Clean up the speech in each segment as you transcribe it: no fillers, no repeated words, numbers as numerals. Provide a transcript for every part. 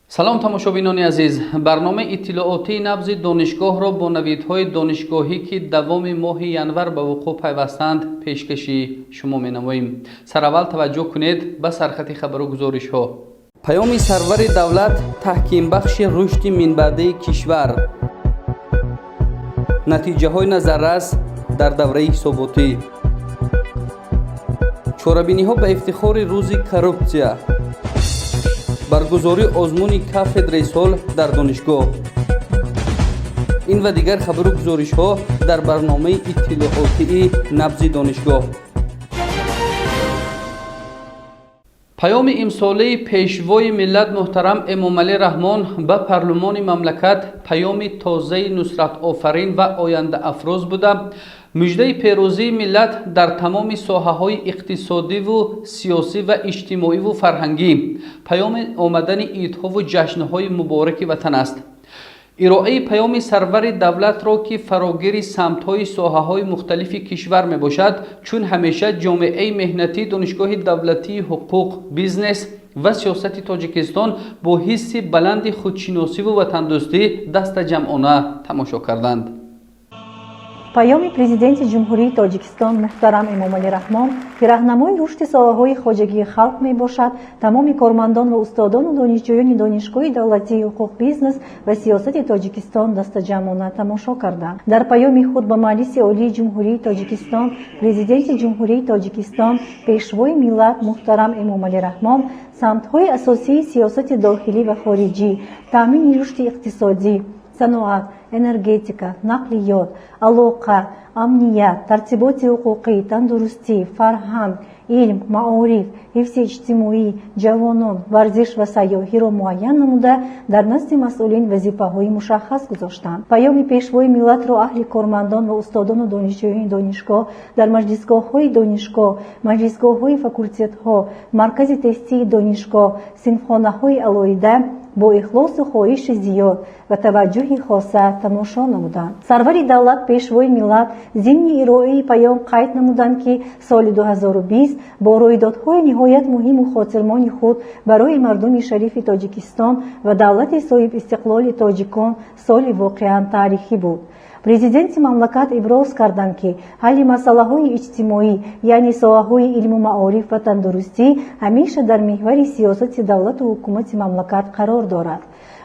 салом тамошобинони азиз, барномаи иттилоотии набзи донишгоҳро бо навидҳои донишгоҳӣ ки давоми моҳи январ ба вуқӯъ пайвастанд пешкаши шумо менамоем. Сараввал таваҷҷӯҳ кунед ба сархати хабару гузоришҳо. паёми сарвари давлат таҳкимбахши рушди минбаъдаи кишвар. натиҷаҳои назаррас дар давраи ҳисоботӣ. чорабиниҳо ба ифтихори рӯзи коррупсия. баргузории озмуни кафедраи сол дар донишгоҳ. ин ва дигар хабару гузоришҳо дар барномаи иттилоотии набзи донишгоҳ. паёми имсолаи пешвои миллат муҳтарам Эмомалӣ Раҳмон ба парлумони мамлакат паёми тозаи нусратофарин ва ояндаафроз буда, муждаи пирӯзии миллат дар тамоми соҳаҳои иқтисодиву сиёсӣ ва иҷтимоиву фарҳангӣ, паёми омадани идҳову ҷашнҳои мубораки ватан аст. ироаи паёми сарвари давлатро ки фарогири самтҳои соҳаҳои мухталифи кишвар мебошад, чун ҳамеша ҷомеаи меҳнатии донишгоҳи давлатии ҳуқуқ, бизнес ва сиёсати Тоҷикистон бо ҳисси баланди худшиносиву ватандӯстӣ дастаҷамъона тамошо карданд. паёми президенти ҷумҳурии Тоҷикистон муҳтарам Эмомалӣ Раҳмон ки раҳнамои рушди соҳаҳои хоҷагии халқ мебошад, тамоми кормандон ва устодону донишҷӯёни донишгоҳи давлатии ҳуқуқ, бизнес ва сиёсати Тоҷикистон дастаҷамъона тамошо карданд. дар паёми худ ба Маҷлиси Олии Ҷумҳурии Тоҷикистон, президенти Ҷумҳурии Тоҷикистон, пешвои миллат муҳтарам Эмомалӣ Раҳмон самтҳои асосии сиёсати дохилӣ ва хориҷӣ, таъмини рушди иқтисодӣ, саноат, энергетика, нақлиёт, алоқа, амният, тартиботи ҳуқуқӣ, тандурустӣ, фарҳанг, илм, маориф, ҳифзи иҷтимоӣ, ҷавонон, варзиш ва сайёҳиро муайян намуда дар назди масъулин вазифаҳои мушаххас гузоштанд. паёми пешвои миллатро аҳли кормандон ва устодону донишҷӯёни донишгоҳ дар маҷлисгоҳҳои донишгоҳ, маҷлисгоҳҳои факултетҳо, маркази тестии донишгоҳ, синфхонаҳои алоҳида бо ихлосу хоҳиши зиёд ва таваҷҷӯҳи хоса тамошо намуданд. сарвари давлат пешвои миллат зимни ироаи паём қайд намуданд ки соли 2020 бо рӯйдодҳои ниҳоят муҳиму хотирмони худ барои мардуми шарифи Тоҷикистон ва давлати соҳибистиқлоли тоҷикон соли воқеан таърихӣ буд. президенти мамлакат иброз карданд ки ҳалли масъалаҳои иҷтимоӣ, яъне соҳаҳои илму маориф ва тандурустӣ ҳамеша дар меҳвари сиёсати давлату ҳукумати мамлакат қарор дорад.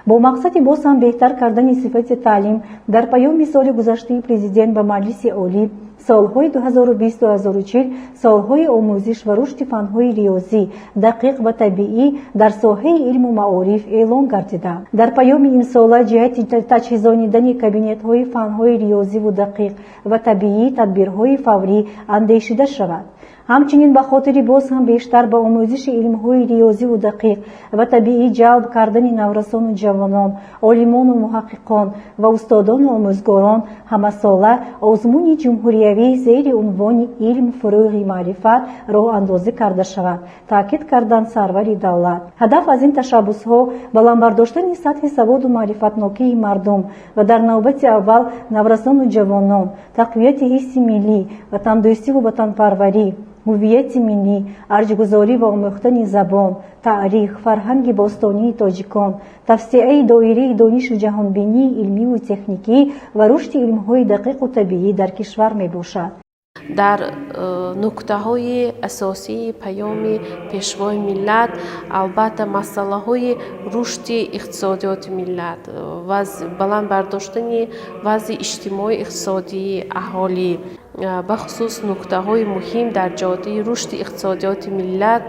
бо мақсади боз ҳам беҳтар кардани сифати таълим, дар паёми соли гузаштаи президент ба Маҷлиси Олӣ солҳои 2020-2040 солҳои омӯзиш ва рушди фанҳои риёзӣ, дақиқ ва табиӣ дар соҳаи илму маориф эълон гардиданд. дар паёми имсола ҷиҳати таҷҳизонидани кабинетҳои фанҳои риёзиву дақиқ ва табиӣ тадбирҳои фаврӣ андешида шавад. ҳамчунин ба хотири боз ҳам бештар ба омӯзиши илмҳои риёзиву дақиқ ва табиӣ ҷалб кардани наврасону ҷавонон, олимону муҳаққиқон ва устодону омӯзгорон ҳамасола озмуни ҷумҳуриявӣ зери унвони илм фурӯғи маърифат роҳандозӣ карда шавад, таъкид карданд сарвари давлат. ҳадаф аз ин ташаббусҳо баландбардоштани сатҳи саводу маърифатнокии мардум ва дар навбати аввал наврасону ҷавонон, тақвияти ҳисси миллӣ, ватандӯстиву ватанпарварӣ, ҳуввияти миллӣ, арҷгузорӣ ва омӯхтани забон, таърих, фарҳанги бостонии тоҷикон, тавсеаи доираи донишу ҷаҳонбинии илмиву техникӣ ва рушди илмҳои дақиқу табиӣ дар кишвар мебошад. дар нуктаҳои асосии паёми пешвои миллат албатта масъалаҳои рушди иқтисодиёти миллат, баландбардоштани вазъи иҷтимоӣ иқтисодии аҳолӣ, бахусус нуктаҳои муҳим дар ҷодии рушди иқтисодиёти миллат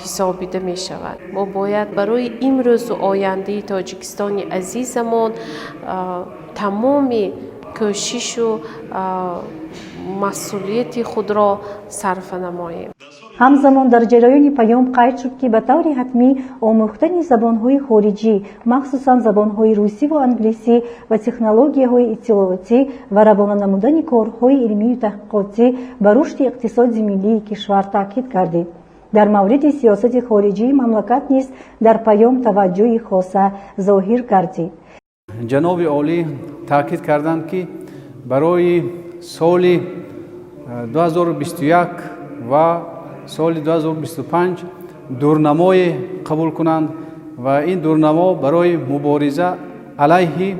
ҳисобида мешавад. мо бояд барои имрӯзу ояндаи Тоҷикистони азизамон тамоми кӯшишу масъулияти худро сарфа намоем. ҳамзамон дар ҷараёни паём қайд шуд ки ба таври ҳатмӣ омӯхтани забонҳои хориҷӣ, махсусан забонҳои русиву англисӣ ва технологияҳои иттилоотӣ ва равона намудани корҳои илмию таҳқиқотӣ ба рушди иқтисоди миллии кишвар таъкид гардид. дар мавриди сиёсати хориҷии мамлакат низ дар паём таваҷҷӯҳи хоса зоҳир гардид. ҷаноби олӣ таъкид карданд ки барои соли 2021 ва соли 2025 дурнамое қабул кунанд و این دورنما برای مبارزه علیه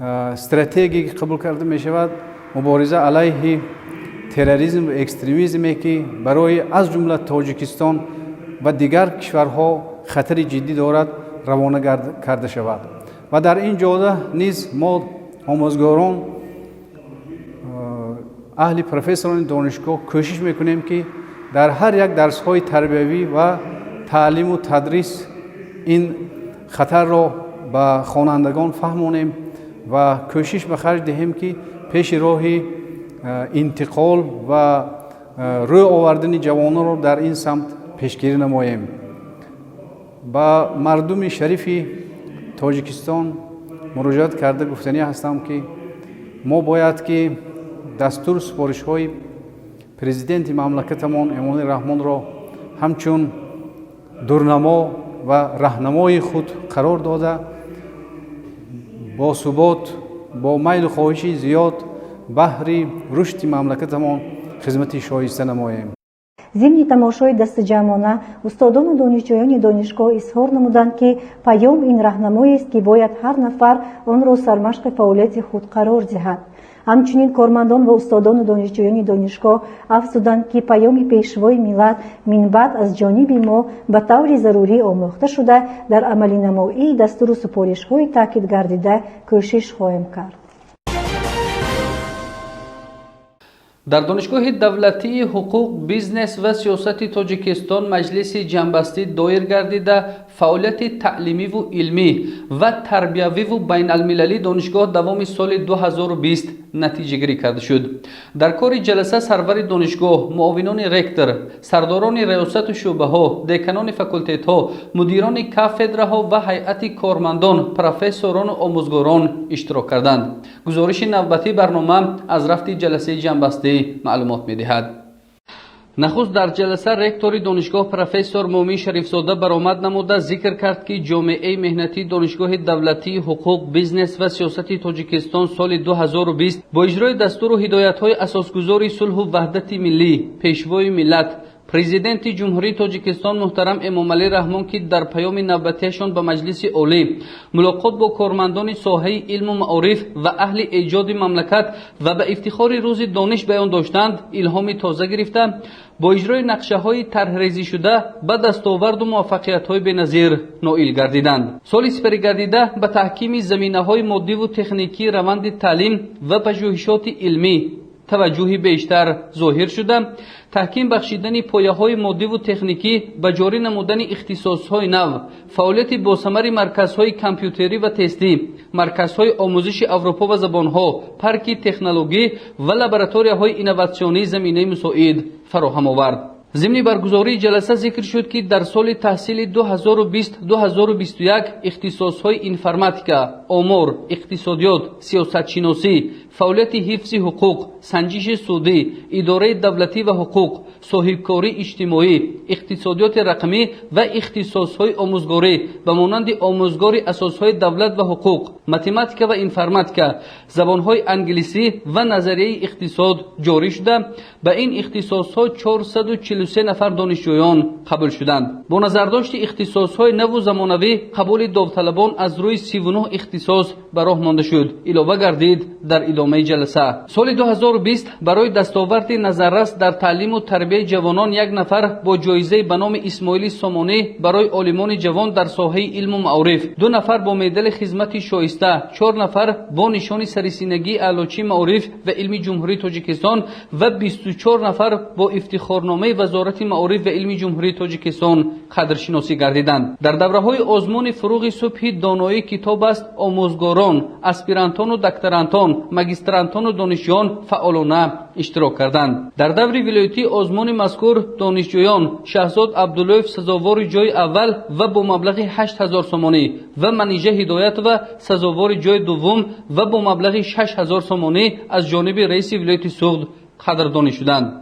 استراتژی که قبول کرده می شود، مبارزه علیه تروریسم و اکستریمیسمی که برای از جمله تاجیکستان و دیگر کشورها خطر جدی دارد روانه کرده شود. و در این جهت نیز ما آموزگاران، اهل پروفسوران دانشگاه کوشش میکنیم که در هر یک درس های تربیوی و تعلیم و تدریس این خطر را به خوانندگان فهمانیم و کوشش به خرج دهیم که پیش راه انتقال و روی آوردن جوانان را در این سمت پیشگیری نماییم. با مردم شریف تاجیکستان مراجعت کرده گفتنی هستم که ما باید که دستور سپارش های پرزیدنت مملکتمان امامالی رحمان را همچون دورنما و راهنمای خود قرار داده با ثبات، با میل و خواهش زیاد بهر رشد مملکتمان خدمت شایسته نماییم. ضمن тамошои дастаҷамона устодону донишҷӯёни донишгоҳ изҳор намуданд ки паём ин раҳнамоест ки бояд ҳар нафар онро сармашқи фаъолияти худ қарор диҳад. ҳамчунин кормандон ва устодону донишҷӯёни донишгоҳ афзуданд ки паёми пешвои миллат минбаъд аз ҷониби мо ба таври зарурӣ омӯхта шуда дар амалинамоии дастуру супоришҳои таъкидгардида кӯшиш хоҳем кард. در دانشگاه دولتی حقوق، بیزنس و سیاست تاجیکستان مجلس جنبستی دایر گردیده فعالیت تعلیمی و علمی و تربیوی و بین المللی دانشگاه دوام سال 2020 نتیجه گیری کرده شد. در کار جلسه سرور دانشگاه، معاونان رکتور، سرداران ریاست و شعبه ها، دکانان فاکولتیت ها، مدیران کافدره ها و هیئت کارمندان، پروفسوران و آموزگاران اشتراک کردند. گزارش نوبتی برنامه از رفت جلسه جنبستی معلومات می‌دهد. نخست در جلسه رکتور دانشگاه پروفسور مومن شریفزاده برآمد نموده ذکر کرد که جامعه مهنتی دانشگاه دولتی حقوق، بیزنس و سیاست تاجیکستان سال 2020 با اجرای دستور و هدایت‌های اساسگذار صلح و وحدت ملی، پیشوای ملت پرزیدنت جمهوری تاجیکستان محترم امامعلی رحمان که در پیام نوبتیشان به مجلس عالی ملاقات با کارمندان ساحه علم و معارف و اهل ایجاد مملکت و به افتخار روز دانش بیان داشتند، الهام تازه گرفته با اجرای نقشه های طرح ریزی شده به دستاورد و موفقیت های بی‌نظیر نائل گردیدند. سال سپری گردیده به تحکیم زمینه های مادی و تکنیکی روند تعلیم و پژوهشات علمی توجه بیشتر ظاهر شده، تحکیم بخشیدن پایه‌های مادی و تکنیکی به جاری نمودن اختصاص‌های نو، فعالیت باثمر مرکزهای کامپیوتری و تستی، مرکزهای آموزش اروپا و زبان‌ها، پارک تکنولوژی و لابراتوری‌های اینوواسیونی زمینه مساعد فراهم آورد. ضمن برگزاری جلسه ذکر شد که در سال تحصیل 2020-2021 اختصاص‌های اینفرماتیکا، آمار، اقتصادیات، سیاست شناسی، فعالیت حفظ حقوق، سنجش سودی، اداره دولتی و حقوق، صاحبکاری اجتماعی، اقتصادیات رقمی و اختصاص‌های آموزگاری به مانند آموزگار اساس‌های دولت و حقوق، متماتیکا و اینفرماتیکا، زبان‌های انگلیسی و نظریه اقتصاد جاری شده. به این اختصاص‌ها 443 نفر دانشجویان قبول شدند. با نظرداشت اختصاص‌های نو و زمانوی، قبول داوطلبان از روی 39 اختصاص به راه مانده شد. علاوه گردید در ادامه جلسه سال 2020 برای دستاورد نظررس در تعلیم و تربیت جوانان یک نفر با جایزه به نام اسماعیل سامانی برای عالمان جوان در ساحه علم و معارف، 2 نفر با مدال خدمت شایسته، 4 نفر با نشان سررسیدگی اعلاچی معارف و علم جمهوری تاجیکستان و 24 نفر با افتخارنامه وزارت معارف و علم جمهوری تاجیکستان قدرشناسی گردیدند. در دوره‌های آزمون فروغ صبح دانایی کتاب است آموزگاران، اسپیرانتان و دکترانتان، ماجسترانتان و دانشجویان فعالانه اشتراک کردند. در دور ولایتی آزمون مذکور دانشجویان شهزاد عبداللهیف سزاوار جای اول و با مبلغ 8000 سومانی و منیژه هدایت و سزاوار جای دوم و با مبلغ 6000 سومانی از جانب رئیس ولایت سوخت قدردانی شدند.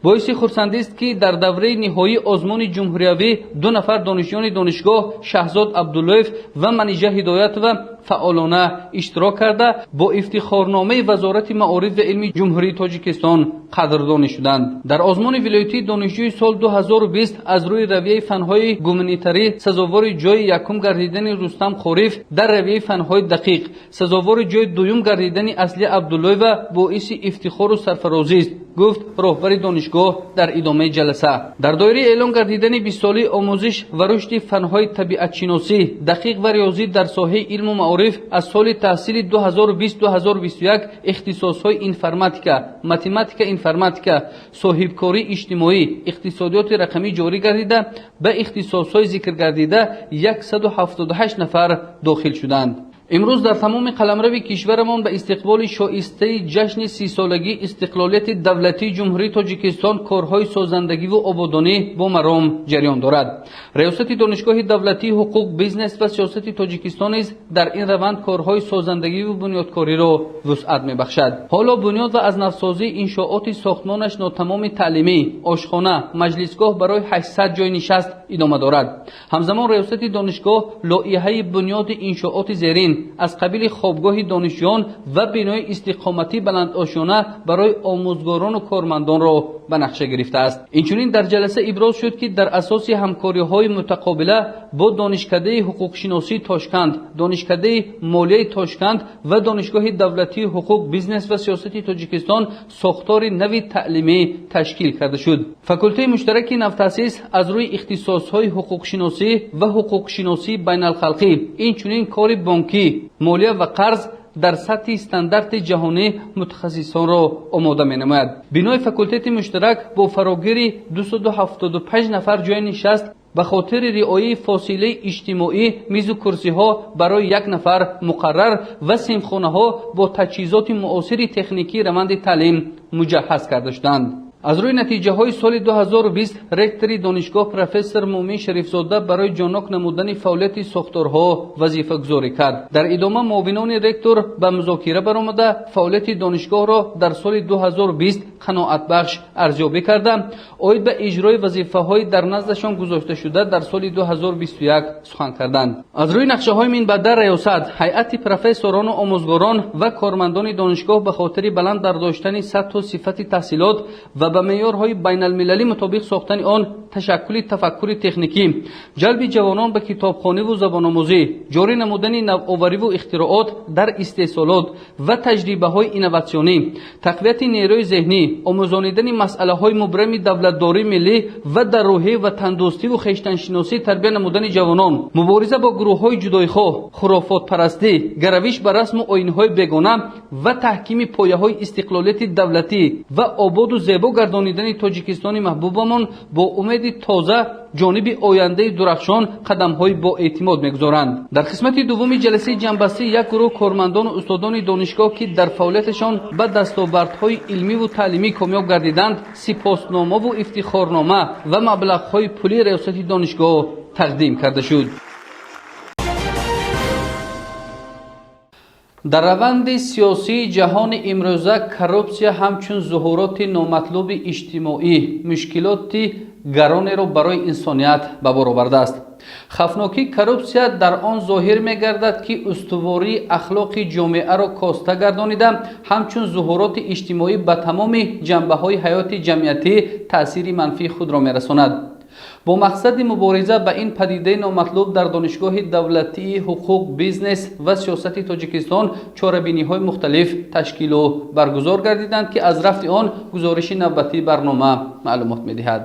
боиси хурсандӣ аст ки дар давраи ниҳоии озмуни ҷумҳуриявӣ 2 нафар донишҷӯёни донишгоҳ шаҳзод абдуллоев ва манижа ҳидоятова фаъолона иштирок карда бо ифтихорномаи вазорати маориф ва илми ҷумҳурии тоҷикистон қадрдонӣ шуданд. дар озмуни вилоятии донишҷӯи сол 2020 аз рӯи равияи фанҳои гуманитарӣ сазовори ҷойи якум гардидани рустам хориф, дар равияи фанҳои дақиқ сазовори ҷойи дуюм гардидани аслия абдуллоева боиси ифтихору сарфарозист, гуфт роҳбари донишгоҳ дар идомаи ҷаласа. дар доираи эълон гардидани 20 солии омӯзиш ва рушди фанҳои табиатшиносӣ, дақиқ ва риёзӣ дар соҳаи илму маориф аз соли таҳсили 2020-2021 ихтисосҳои информатика, математика, информатика, соҳибкории иҷтимоӣ, иқтисодиёти рақамӣ ҷорӣ гардида ба ихтисосҳои зикргардида 178 нафар дохил шуданд. имрӯз дар тамоми қаламрави кишварамон ба истиқболи шоистаи ҷашни 30-солагии истиқлолияти давлатии ҷумҳурии тоҷикистон корҳои созандагиву ободонӣ бо маром ҷараён дорад. раёсати донишгоҳи давлатии ҳуқуқ, бизнес ва сиёсати тоҷикистон низ дар ин раванд корҳои созандагиву бунёдкориро вусъат мебахшад. ҳоло бунёд ва азнавсозии иншооти сохтмонаш нотамоми таълимӣ, ошхона, маҷлисгоҳ барои 800 ҷойи нишаст идома дорад. ҳамзамон раёсати донишгоҳ лоиҳаи бунёди иншооти зерин аз қабили хобгоҳи донишҷӯён ва бинои истиқоматӣ баландошона барои омӯзгорону кормандонро ба нақша гирифтааст. инчунин дар ҷаласа иброз шуд ки дар асоси ҳамкориҳои мутақобила бо донишкадаи ҳуқуқшиносии Тошканд, донишкадаи молияи Тошканд ва донишгоҳи давлатии ҳуқуқ, бизнес ва сиёсати Тоҷикистон сохтори нави таълимӣ ташкил карда шуд. факултаи муштараки навтаъсис аз рӯи ихтисосҳои ҳуқуқшиносӣ ва ҳуқуқшиносии байналхалқӣ, инчунин кори бонкӣ, молия ва қарз дар сатҳи стандарти ҷаҳонӣ мутахассисонро омода менамояд. бинои факултати муштарак бо фарогири 275 нафар ҷойи нишаст ба хотири риояи фосилаи иҷтимоӣ мизу курсиҳо барои 1 нафар муқаррар ва синфхонаҳо бо таҷҳизоти муосири техникии раванди таълим муҷаҳҳаз карда шуданд. аз рӯи натиҷаҳои соли 2020 ректори донишгоҳ профессор Муъмин Шарифзода барои ҷонок намудани фаъолияти сохторҳо вазифагузорӣ кард. дар идома муовинони ректор ба музокира баромада фаъолияти донишгоҳро дар соли 2020 қаноатбахш арзёбӣ карда, оид ба иҷрои вазифаҳои дар наздашон гузошташуда дар соли 2021 сухан карданд. аз рӯи нақшаҳои минбаъда раёсат, ҳайати профессорону омӯзгорон ва кормандони донишгоҳ ба хотири баланд бардоштани сатҳу сифати таҳсилот ва ба меъёрҳои байналмилалӣ мутобиқ сохтани он ташаккули тафаккури техникӣ, ҷалби ҷавонон ба китобхониву забономӯзӣ, ҷорӣ намудани навовариву ихтироот дар истеҳсолот ва таҷрибаҳои инноватсионӣ, тақвияти нерӯи зеҳнӣ, омӯзонидани масъалаҳои мубрами давлатдории миллӣ ва дар рӯҳӣ ва тандурустиву хештаншиносӣ тарбия намудани ҷавонон, мубориза бо гурӯҳҳои ҷудоихоҳ, хурофотпарастӣ, гаравиш ба расму оинҳои бегона ва таҳкими пояҳои истиқлолияти давлатӣ ва ободу зебо гардонидани Тоҷикистони маҳбубамон бо умеди тоза ҷониби ояндаи дурахшон қадамҳои боэътимод мегузоранд. дар қисмати дуввуми ҷаласаи ҷанббастӣ як гурӯҳ кормандону устодони донишгоҳ ки дар фаъолияташон ба дастобардҳои илмиву таълимӣ комёб гардиданд, сипосномаву ифтихорнома ва маблағҳои пулии раёсати донишгоҳ тақдим карда шуд. дар раванди сиёсии ҷаҳони имрӯза коррупсия ҳамчун зуҳуроти номатлуби иҷтимоӣ мушкилоти гаронеро барои инсоният ба бор овардааст. хафнокии коррупсия дар он зоҳир мегардад ки устувории ахлоқи ҷомеаро коста гардонида ҳамчун зуҳуроти иҷтимоӣ ба тамоми ҷанбаҳои ҳаёти ҷамъиятӣ таъсири манфии худро мерасонад. бо мақсади мубориза ба ин падидаи номатлуб дар донишгоҳи давлатии ҳуқуқ, бизнес ва сиёсати Тоҷикистон чорабиниҳои мухталиф ташкилу баргузор гардиданд ки аз рафти он гузориши навбатии барнома маълумот медиҳад.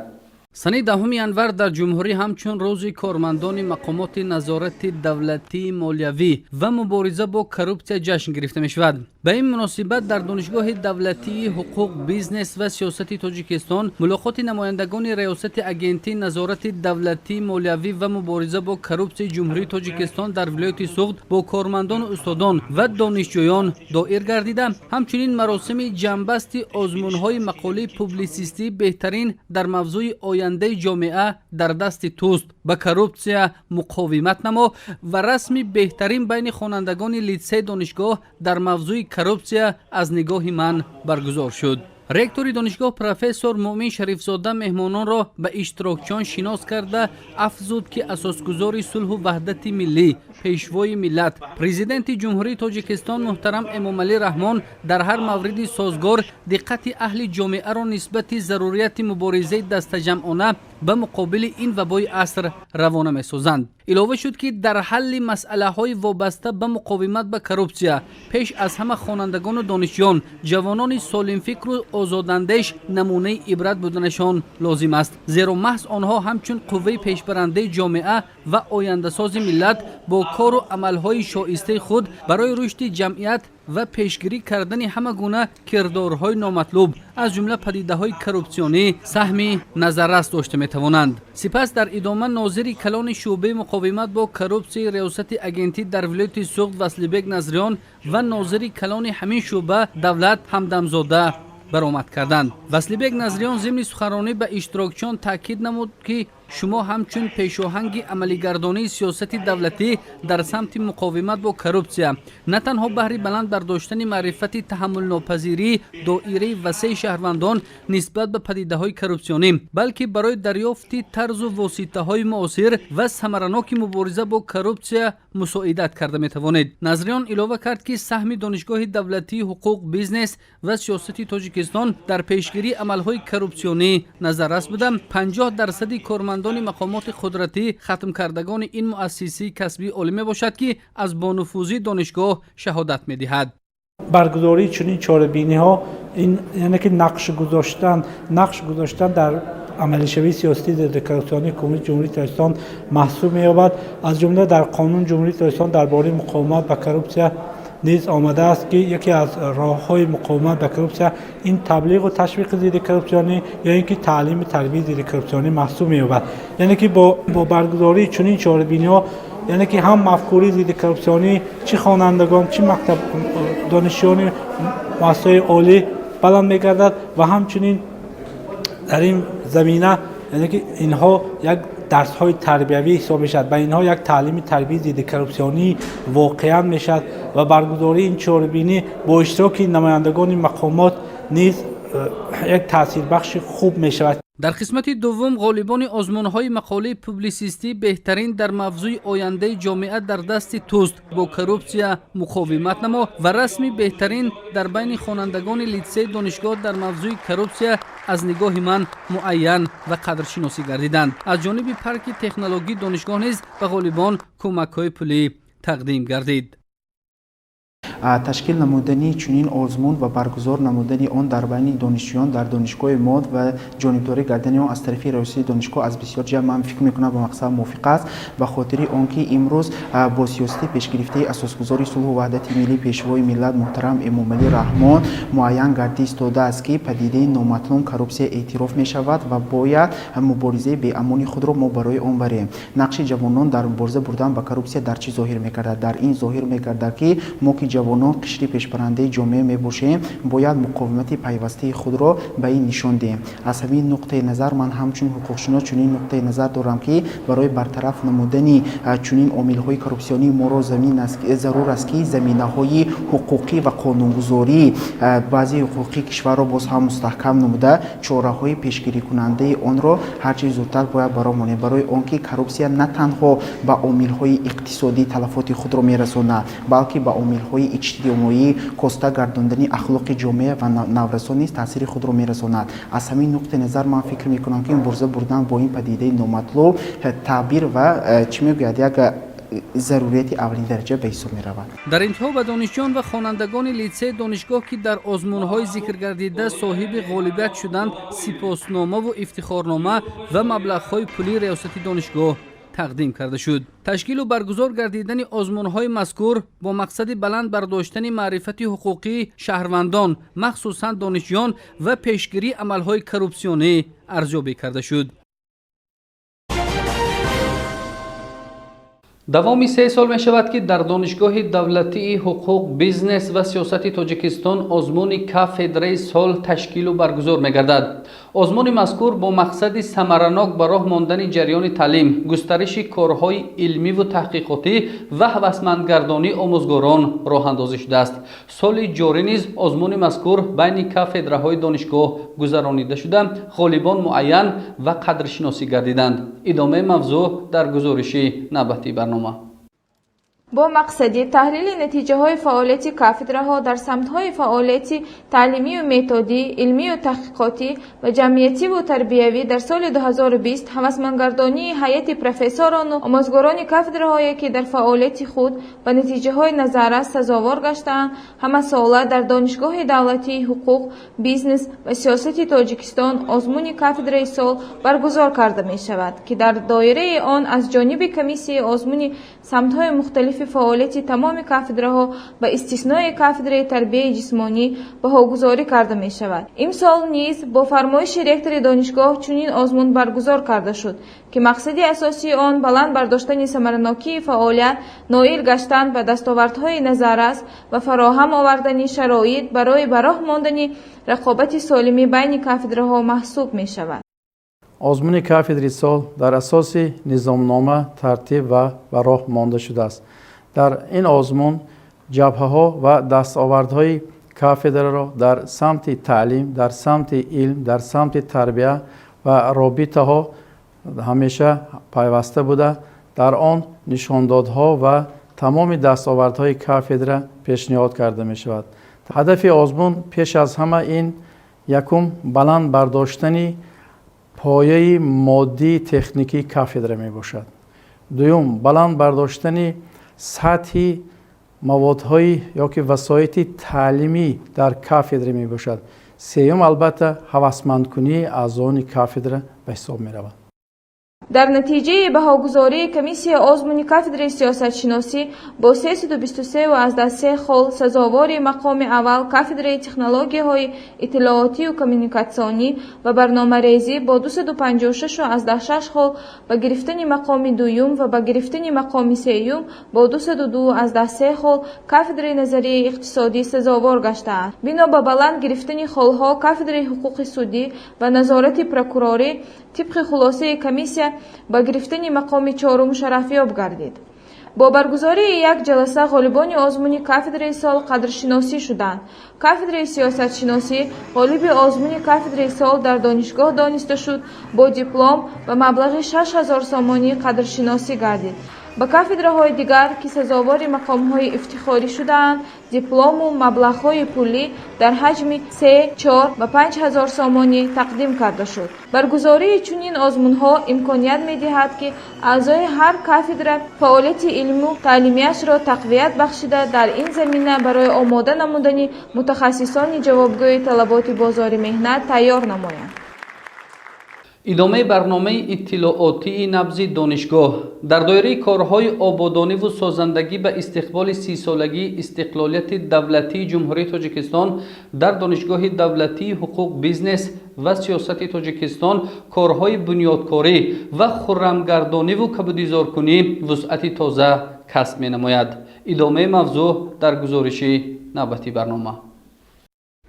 сани 10 январ дар ҷумҳурӣ ҳамчун рӯзи кормандони мақомоти назорати давлатии молиявӣ ва мубориза бо коррупсия ҷашн гирифта мешавад. ба ин муносибат дар донишгоҳи давлатии ҳуқуқ, бизнес ва сиёсати Тоҷикистон мулоқоти намояндагони раёсати агентии назорати давлатии молиявӣ ва мубориза бо коррупсияи ҷумҳурии Тоҷикистон дар вилояти Суғд бо кормандону устодон ва донишҷӯён доир гардида, ҳамчунин маросими ҷанбасти озмунҳои мақолаи публисистии беҳтарин дар мавзӯи ояндаи ҷомеа дар дасти туст, ба коррупсия муқовимат намо ва расми беҳтарин байни хонандагони литсеи донишгоҳ дар мавзӯи коррупсия аз нигоҳи ман баргузор шуд. رکتور دانشگاه پروفسور مؤمن شریفزاده مهمانان را به اشتراکچیان شناس کرده افزود که اساسگذار صلح و وحدت ملی، پیشوای ملت، پرزیدنت جمهوری تاجیکستان محترم امامعلی رحمان در هر مورد سازگار دقت اهل جامعه را نسبت ضروریت مبارزه دستجمعانه به مقابل این وبای عصر روانه می‌سازند. علاوه شد که در حل مسئله های وابسته به مقاومت به کروپسیا پیش از همه خوانندگان و دانشجویان، جوانان سالم فکر و آزاداندیش نمونه عبرت بودنشان لازم است، زیرا محض آنها همچون قوه پیشبرنده جامعه و آینده ساز ملت با کار و عملهای شایسته خود برای رشد جمعیت و پیشگیری کردن همه گونه کردارهای نامطلوب از جمله پدیده‌های کروپسیونی سهمی نظررس داشته می‌توانند. سپس در ادامه ناظر کلان شعبه مقاومت با کروپسی ریاست اگنتی در ولایت سوخت وصلیبک نظریان و ناظر کلان همین شعبه دولت همدمزاده برآمد کردند. وصلیبک نظریان ضمن سخنرانی به اشتراکچیان تاکید نمود که شما همچون پیشاهنگ عملیگردانی سیاست دولتی در سمت مقاومت با کروپسیا نه تنها بهر بلند برداشتن معرفت تحمل ناپذیری دایره وسیع شهروندان نسبت به پدیده‌های کروپسیونی، بلکه برای دریافت طرز و واسطه‌های مؤثر و ثمرناک مبارزه با کروپسیا مساعدت کرده می‌توانید. نظریان علاوه کرد که سهم دانشگاه دولتی حقوق، بیزنس و سیاست تاجیکستان در پیشگیری عمل‌های کروپسیونی نظررس بوده. 50% کارمندان مقامات قدرتی ختم کردگان این مؤسسه کسبی عالمه باشد که از بانفوذی دانشگاه شهادت می‌دهد. برگزاری چنین چاره‌بینی‌ها این یعنی که نقش گذاشتن در عملی شوی سیاسی ضد کروپسیون حکومت جمهوری تاجیکستان محسوب می‌یابد. از جمله در قانون جمهوری تاجیکستان درباره مقاومت با کروپسیا نیز آمده است که یکی از راه‌های مقاومت با کروپسیا این تبلیغ و تشویق ضد کروپسیونی یا اینکه تعلیم تربیت ضد کروپسیونی محسوب می‌یابد. یعنی که با برگزاری چنین چاره‌بینی‌ها یعنی که هم مفکوری ضد کروپسیونی چه خوانندگان چه مکتب دانشجویان مؤسسه عالی بلند می‌گردد و همچنین در این زمینه یعنی که اینها یک درس‌های تربیوی حساب می‌شود و اینها یک تعلیم تربیت ضد کروپسیونی واقعا می‌شود و برگزاری این چاره‌بینی با اشتراک نمایندگان مقامات نیز یک تاثیربخش خوب می‌شود. در قسمت دوم غالبان آزمون‌های مقاله پوبلیسیستی بهترین در موضوع آینده جامعه در دست توست با کروپسیا مقاومت نما و رسمی بهترین در بین خوانندگان لیسه دانشگاه در موضوع کروپسیا از نگاه من معین و قدرشناسی گردیدند. از جانب پارک تکنولوژی دانشگاه نیز به غالبان کمک‌های پولی تقدیم گردید. تشکیل نمودنی چنین آزمون و برگزار نمودنی آن در بین دانشجویان در دانشگاه ماد و جانبداری کردن آن از طرف رئیس دانشگاه از بسیار جهت من فکر میکنم به مقصد موافق است و خاطر آنکه امروز با سیاست پیشگرفته اساسگذاری صلح و وحدت ملی پیشوای ملت محترم امامعلی رحمان معین گردی ایستاده است که پدیده نامطلوب کروپسیا اعتراف می شود و باید مبارزه به امان خود را ما برای آن بریم. نقش جوانان در مبارزه بردن با کروپسیا در چه ظاهر می‌گردد؟ در این ظاهر می‌گردد که ما که جوانان قشری پیشبرنده جامعه میباشیم باید مقاومت پیوسته خود را به این نشان دهیم. از همین نقطه نظر من همچون حقوقشناس چنین نقطه نظر دارم که برای برطرف نمودن چنین عامل‌های کروپسیونی ما را ضرور است که زمینه‌های حقوقی و قانونگذاری بعضی حقوقی کشور را باز هم مستحکم نموده چاره‌های پیشگیری کننده آن را هر چه زودتر باید برآوریم برای آنکه کروپسیا نه تنها به عامل‌های اقتصادی تلفات خود را میرساند بلکه به عامل‌های اجتماعی کوسته گرداندن اخلاق جامعه و نورسان نیز تاثیر خود را میرساند. از همین نقطه نظر من فکر میکنم که مبارزه بردن با این پدیده نامطلوب تعبیر و چی میگوید یک ضروریت اولین درجه به حساب می‌رود. در انتها به دانشجویان و خوانندگان لیسه دانشگاه که در آزمون‌های ذکر گردیده صاحب غالبیت شدند سپاسنامه و افتخارنامه و مبلغ‌های پولی ریاست دانشگاه تقدیم کرده شد. تشکیل و برگزار گردیدن آزمون‌های مذکور با مقصد بلند برداشتن معرفت حقوقی شهروندان مخصوصاً دانشجویان و پیشگیری عمل‌های کروپسیونی ارزیابی کرده شد. دوامی 3 سال می شود که در دانشگاه دولتی حقوق بیزنس و سیاست تاجیکستان آزمون کافدره سال تشکیل و برگزار می گردد. آزمون مذکور با مقصد ثمرناک به راه ماندن جریان تعلیم، گسترش کارهای علمی و تحقیقاتی و هوسمندگردانی آموزگاران راه اندازی شده است. سال جاری نیز آزمون مذکور بین کافدره های دانشگاه گذرانیده شده، غالبان معین و قدرشناسی گردیدند. ادامه موضوع در گزارش نوبتی برنامه. با مقصد تحلیل نتیجه های فعالیت کافدره ها در سمت های فعالیت تعلیمی و متدی، علمی و تحقیقاتی و جمعیتی و تربیوی در سال 2020 هوسمندگردانی هیئت پروفسوران و آموزگاران کافدره هایی که در فعالیت خود به نتیجه های نظارت سزاوار گشتند همه ساله در دانشگاه دولتی حقوق، بیزنس و سیاست تاجیکستان آزمون کافدره سال برگزار کرده می شود که در دایره آن از جانب کمیسیون آزمون سمت های مختلف فعالیت تمام کافدره ها به استثنای کافدره تربیت جسمانی بهاگذاری کرده می شود. امسال نیز با فرمایش رکتور دانشگاه چنین آزمون برگزار کرده شد که مقصد اساسی آن بلند برداشتن ثمرناکی فعالیت، نائل گشتن به دستاوردهای نظارت و فراهم آوردن شرایط برای به راه ماندن رقابت سالمی بین کافدره ها محسوب می شود. آزمون کافدره سال در اساس نظامنامه ترتیب و به راه مانده شده است. در این آزمون جبهه ها و دستاوردهای کافدره را در سمت تعلیم، در سمت علم، در سمت تربیت و رابطه ها همیشه پیوسته بوده. در آن نشاندادها و تمام دستاوردهای کافدره پیشنهاد کرده می شود. هدف آزمون پیش از همه این یکم بلند برداشتن پایه مادی تکنیکی کافدره می باشد. دوم بلند برداشتن سطح موادهای یا که وسایط تعلیمی در کافدره می باشد. سوم البته هوسمندکنی اعضای کافدره به حساب می رود. در نتیجه بهاگذاری کمیسیون آزمون کافدره سیاست شناسی با 323 و از 3 خال سزاوار مقام اول کافدره تکنولوژی های اطلاعاتی و کمیونیکاسیونی و برنامه ریزی با 256 و از 6 خال به گرفتن مقام دوم و به گرفتن مقام سوم با 202 از 3 خال کافدره نظریه اقتصادی سزاوار گشته است. بنا به بلند گرفتن خالها کافدره حقوق سودی و نظارت پروکوروری طبق خلاصه کمیسیون با گرفتن مقام 4 شرفیاب گردید. با برگزاری یک جلسه غالبان آزمون کافدره سال قدرشناسی شدند. کافدره سیاست شناسی غالب آزمون کافدره سال در دانشگاه دانسته شد با دیپلم و مبلغ 6000 سامانی قدرشناسی گردید. با کافدره های دیگر که سزاوار مقام های افتخاری شدند دیپلم و مبلغ های پولی در حجم 3, 4 و 5000 سامانی تقدیم کرده شد. برگزاری چنین آزمون ها امکانیت می دهد که اعضای هر کافدره فعالیت علمی و تعلیمیش را تقویت بخشیده در این زمینه برای آماده نمودن متخصصان جوابگوی طلبات بازار مهنت تیار نمایند. ادامه برنامه اطلاعاتی نبض دانشگاه در دایره کارهای آبادانی و سازندگی به استقبال 30 سالگی استقلالیت دولتی جمهوری تاجیکستان در دانشگاه دولتی حقوق بیزنس و سیاست تاجیکستان کارهای بنیادکاری و خرمگردانی و کبودیزارکنی وسعت تازه کسب می نماید. ادامه موضوع در گزارش نوبتی برنامه.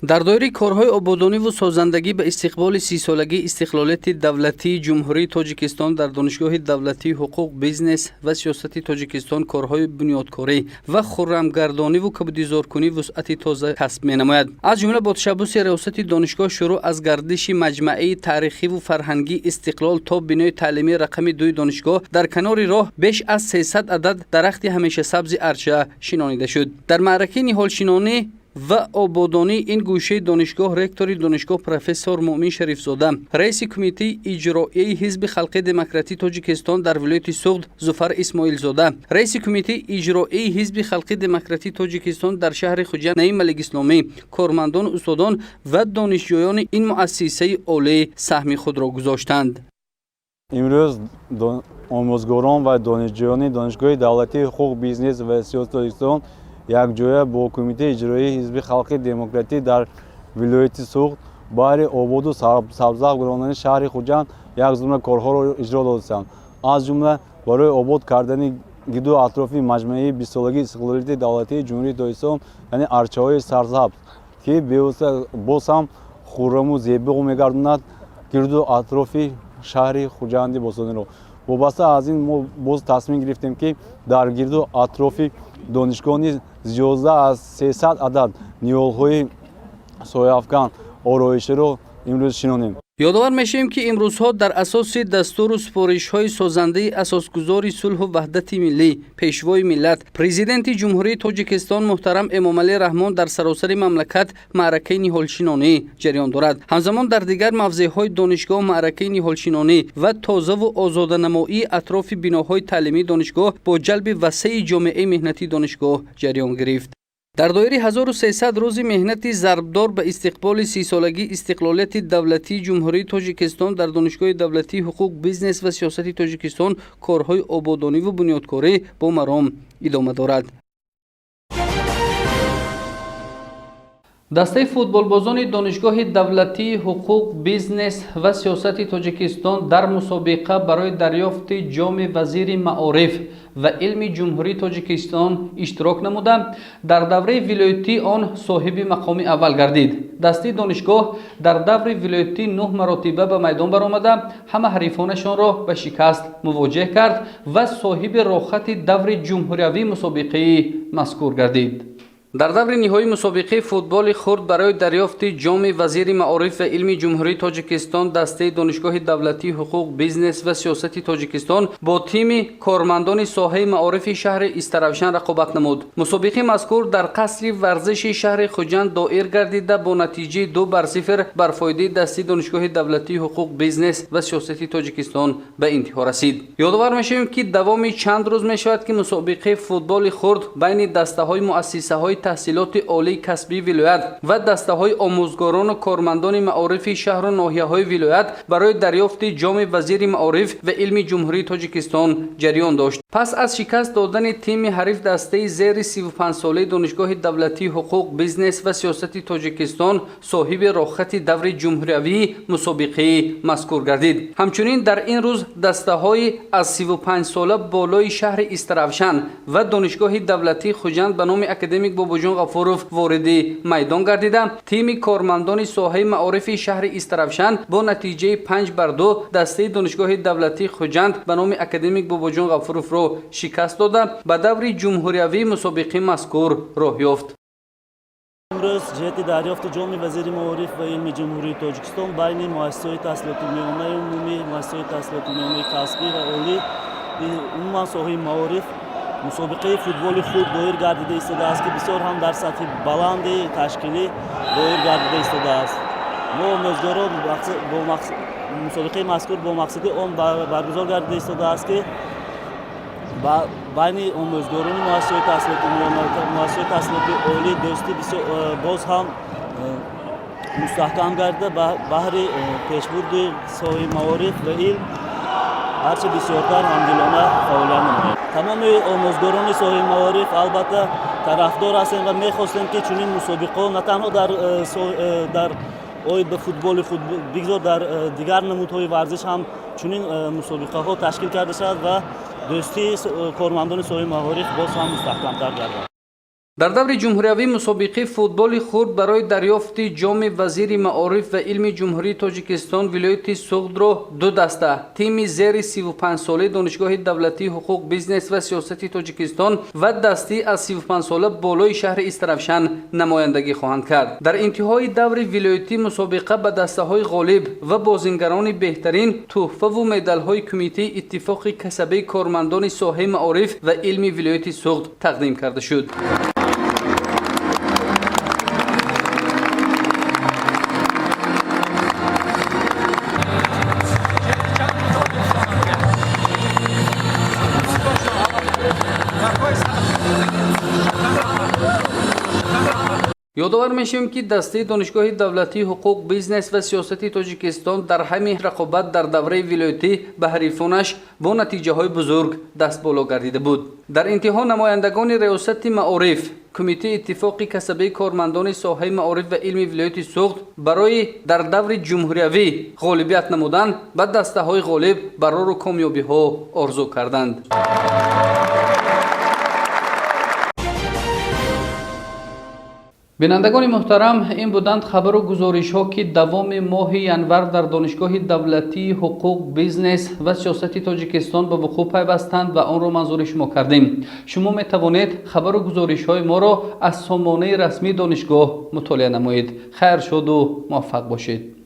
در دایره کارهای آبادانی و سازندگی به استقبال 30 سالگی استقلالیت دولتی جمهوری تاجیکستان در دانشگاه دولتی حقوق بیزنس و سیاست تاجیکستان کارهای بنیادکاری و خرمگردانی و کبودیزارکنی وسعت تازه کسب می‌نماید. از جمله با تشبث ریاست دانشگاه شروع از گردش مجمعه تاریخی و فرهنگی استقلال تا بنای تعلیمی رقم 2 دانشگاه در کنار راه بیش از 300 عدد درخت همیشه سبز ارچه شنانیده شد. در معرکه نهال شنانی و آبادانی این گوشه دانشگاه رکتور دانشگاه پروفسور مؤمن شریف زاده، رئیس کمیته اجرایی حزب خلق دموکراتی تاجیکستان در ولایت سوخت ظفر اسماعیل زاده، رئیس کمیته اجرایی حزب خلق دموکراتی تاجیکستان در شهر خوجند نعیم ملک اسلامی، کارمندان، استادان و دانشجویان این مؤسسه عالی سهم خود را گذاشتند. امروز آموزگاران و دانشجویان دانشگاه دولتی حقوق بیزنس و سیاست تاجیکستان یک جویا با کمیته اجرایی حزب خلق دموکراتی در ولایت سوخت برای آباد و سبزه گرانان شهر خوجند یک زمره کارها را اجرا دادند. از جمله برای آباد کردن гиду атрофи маҷмӯи 20-солагии истиқлолияти давлатии ҷумҳурии Тоҷикистон, яъне арчаҳои сарсабз ки бевосита боз ҳам хурраму зебоғ мегардонад гирду атрофи шаҳри Хуҷанди Бостониро. вобаста аз ин мо боз тасмим гирифтем ки дар гирду атрофи донишгоҳи 11 аз 300 адад ниҳолҳои сояафкан ороишаро имрӯз шинонем. ёдовар мешавем ки имрӯзҳо дар асоси дастуру супоришҳои созандаи асосгузори сулҳу ваҳдати миллӣ, пешвои миллат, президенти ҷумҳурии Тоҷикистон муҳтарам Эмомалӣ Раҳмон дар саросари мамлакат маъракаи ниҳолшинонӣ ҷараён дорад. ҳамзамон дар дигар мавзеъҳои донишгоҳ маъракаи ниҳолшинонӣ ва тозаву озоданамоии атрофи биноҳои таълимии донишгоҳ бо ҷалби васеъи ҷомеаи меҳнатии донишгоҳ ҷараён гирифт. дар доираи 1300 рӯзи меҳнати зарбдор ба истиқболи 30-солагии истиқлолияти давлатии ҷумҳурии Тоҷикистон дар донишгоҳи давлатии ҳуқуқ, бизнес ва сиёсати Тоҷикистон корҳои ободониву бунёдкорӣ бо маром идома дорад. дастаи футболбозони донишгоҳи давлатии ҳуқуқ, бизнес ва сиёсати Тоҷикистон дар мусобиқа барои дарёфти ҷоми вазири маориф ва илми ҷумҳурии Тоҷикистон иштирок намуда, дар давраи вилоятӣ он соҳиби мақоми аввал гардид. дастаи донишгоҳ дар даври вилоятӣ 9 маротиба ба майдон баромада, ҳама ҳарифонашонро ба шикаст мувоҷеҳ кард ва соҳиби рохати даври ҷумҳуриявии мусобиқаи мазкур гардид. дар даври ниҳоии мусобиқаи футболи хурд барои дарёфти ҷоми вазири маориф ва илми ҷумҳурии Тоҷикистон, дастаи донишгоҳи давлатии ҳуқуқ, бизнес ва сиёсати Тоҷикистон бо тими кормандони соҳаи маорифи шаҳри Истаравшан рақобат намуд. мусобиқаи мазкур дар қасри варзиши шаҳри Хуҷанд доир гардида бо натиҷаи 2-0 бар фоидаи дастаи донишгоҳи давлатии ҳуқуқ, бизнес ва сиёсати Тоҷикистон ба интиҳо расид. ёдовар мешавем ки давоми чанд рӯз мешавад ки мусобиқаи футболи хурд байни дастаҳои муассисаҳои таҳсилоти олии касбии вилоят ва дастаҳои омӯзгорону кормандони маорифи шаҳру ноҳияҳои вилоят барои дарёфти ҷоми вазири маориф ва илми ҷумҳурии Тоҷикистон ҷараён дошт. пас аз шикаст додани тими ҳариф, дастаи зери 35-солаи донишгоҳи давлатии ҳуқуқ, бизнес ва сиёсати Тоҷикистон соҳиби рохати даври ҷумҳуриявии мусобиқаи мазкур гардид. ҳамчунин дар ин рӯз дастаҳои аз 35 сола болои шаҳри Истаравшан ва донишгоҳи давлатии Хуҷанд ба номи академик Бобоҷон Ғафуров вориди майдон гардида, тими кормандони соҳаи маорифи шаҳри Истаравшан бо натиҷаи 5-2 дастаи донишгоҳи давлатии Хуҷанд ба номи академик Бобоҷон Ғафуровро шикаст дода ба даври ҷумҳуриявии мусобиқаи мазкур роҳ ёфт. امروز جهت دریافت جام وزیر معارف و علم جمهوری تاجیکستان بین مؤسسات تحصیلات میانه عمومی، مؤسسات تحصیلات میانه کسبی و عالی عموما ساحه معارف مسابقه فوتبال خود دایر گردیده ایستاده است که بسیار هم در سطح بلند تشکیلی دایر گردیده ایستاده است. ما آموزگاران با مسابقه مذکور با مقصد آن برگزار گردیده ایستاده است که بین آموزگاران مؤسسات تحصیلات میانه و مؤسسات تحصیلات عالی دوستی باز هم مستحکم گردیده بهر پیشبرد ساحه معارف و علم هرچه بسیارتر همدلانه فعالیت نماید. تمام آموزگاران ساحه معارف البته طرفدار هستند و می‌خواستند که چنین مسابقه نه تنها در اوید به فوتبال بگذار در دیگر نمودهای ورزش هم چنین مسابقه ها تشکیل کرده شد و دوستی کارمندان ساحه معارف باز هم مستحکم‌تر گردد. дар даври ҷумҳуриявии мусобиқаи футболи хурд барои дарёфти ҷоми вазири маориф ва илми ҷумҳурии Тоҷикистон вилояти Суғдро 2 даста, тими зери 35-солаи донишгоҳи давлатии ҳуқуқ, бизнес ва сиёсати Тоҷикистон ва дастии аз 35 сола болои шаҳри Истаравшан намояндагӣ хоҳанд кард. дар интиҳои даври вилоятӣ мусобиқа ба дастаҳои ғолиб ва бозингарони беҳтарин тӯҳфаву медалҳои кумитаи иттифоқи касабаи кормандони соҳаи маориф ва илми вилояти Суғд тақдим карда шуд. ёдовар мешавем ки дастаи донишгоҳи давлатии ҳуқуқ, бизнес ва сиёсати Тоҷикистон дар ҳамин рақобат дар давраи вилоятӣ ба ҳарифонаш бо натиҷаҳои бузург дастболо гардида буд. дар интиҳо намояндагони риёсати маориф, кумитаи иттифоқи касабаи кормандони соҳаи маориф ва илми вилояти Суғд барои дар даври ҷумҳуриявӣ ғолибият намудан ба дастаҳои ғолиб барору комёбиҳо орзу карданд. بینندگان محترم، این بودند خبر و گزارش ها که دوام ماه ینور در دانشگاه دولتی حقوق، بیزنس و سیاست تاجیکستان به وقوع پیوستند و آن را منظور شما کردیم. شما می توانید خبر و گزارش های ما را از سامانه رسمی دانشگاه مطالعه نمایید. خیر شد و موفق باشید.